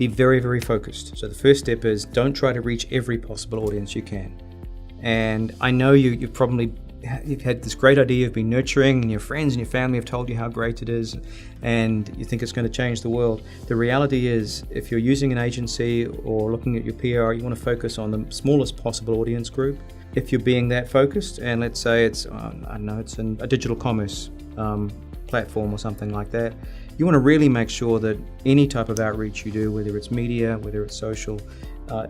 be very, very focused. So the first step is don't try to reach every possible audience you can. And I know you've had this great idea you've been nurturing, and your friends and your family have told you how great it is, and you think it's going to change the world. The reality is, if you're using an agency or looking at your PR, you want to focus on the smallest possible audience group. If you're being that focused, and let's say it's it's in a digital commerce platform or something like that, you want to really make sure that any type of outreach you do, whether it's media, whether it's social,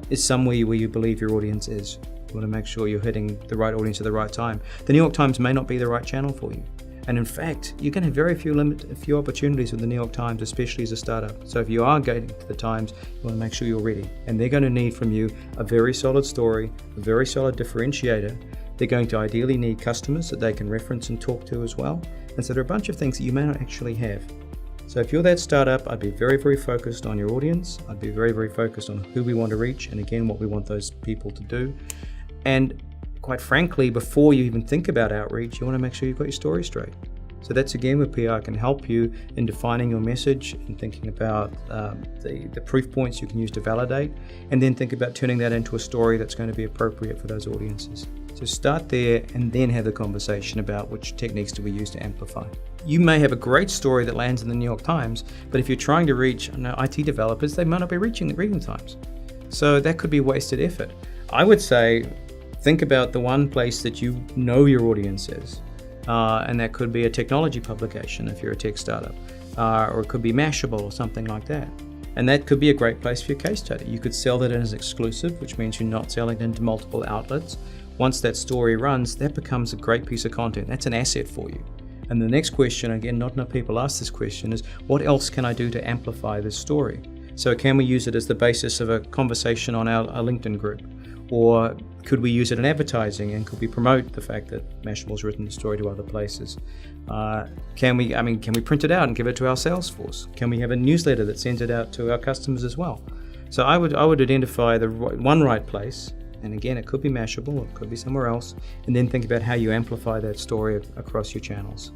is somewhere where you believe your audience is. You want to make sure you're hitting the right audience at the right time. The New York Times may not be the right channel for you. And in fact, you're going to have very few opportunities with the New York Times, especially as a startup. So if you are going to the Times, you want to make sure you're ready. And they're going to need from you a very solid story, a very solid differentiator. They're going to ideally need customers that they can reference and talk to as well. And so there are a bunch of things that you may not actually have. So if you're that startup, I'd be very, very focused on your audience. I'd be very, very focused on who we want to reach, and again, what we want those people to do. And quite frankly, before you even think about outreach, you want to make sure you've got your story straight. So that's again where PR can help you in defining your message and thinking about the proof points you can use to validate, and then think about turning that into a story that's going to be appropriate for those audiences. So start there and then have the conversation about which techniques do we use to amplify. You may have a great story that lands in the New York Times, but if you're trying to reach IT developers, they might not be reading the Times. So that could be a wasted effort. I would say, think about the one place that you know your audience is, and that could be a technology publication if you're a tech startup, or it could be Mashable or something like that. And that could be a great place for your case study. You could sell that as exclusive, which means you're not selling it into multiple outlets. Once that story runs, that becomes a great piece of content. That's an asset for you. And the next question, again, not enough people ask this question, is what else can I do to amplify this story? So can we use it as the basis of a conversation on our LinkedIn group? Or could we use it in advertising, and could we promote the fact that Mashable's written the story to other places? Can we print it out and give it to our sales force? Can we have a newsletter that sends it out to our customers as well? So I would identify the one right place, and again, it could be Mashable, or it could be somewhere else, and then think about how you amplify that story across your channels.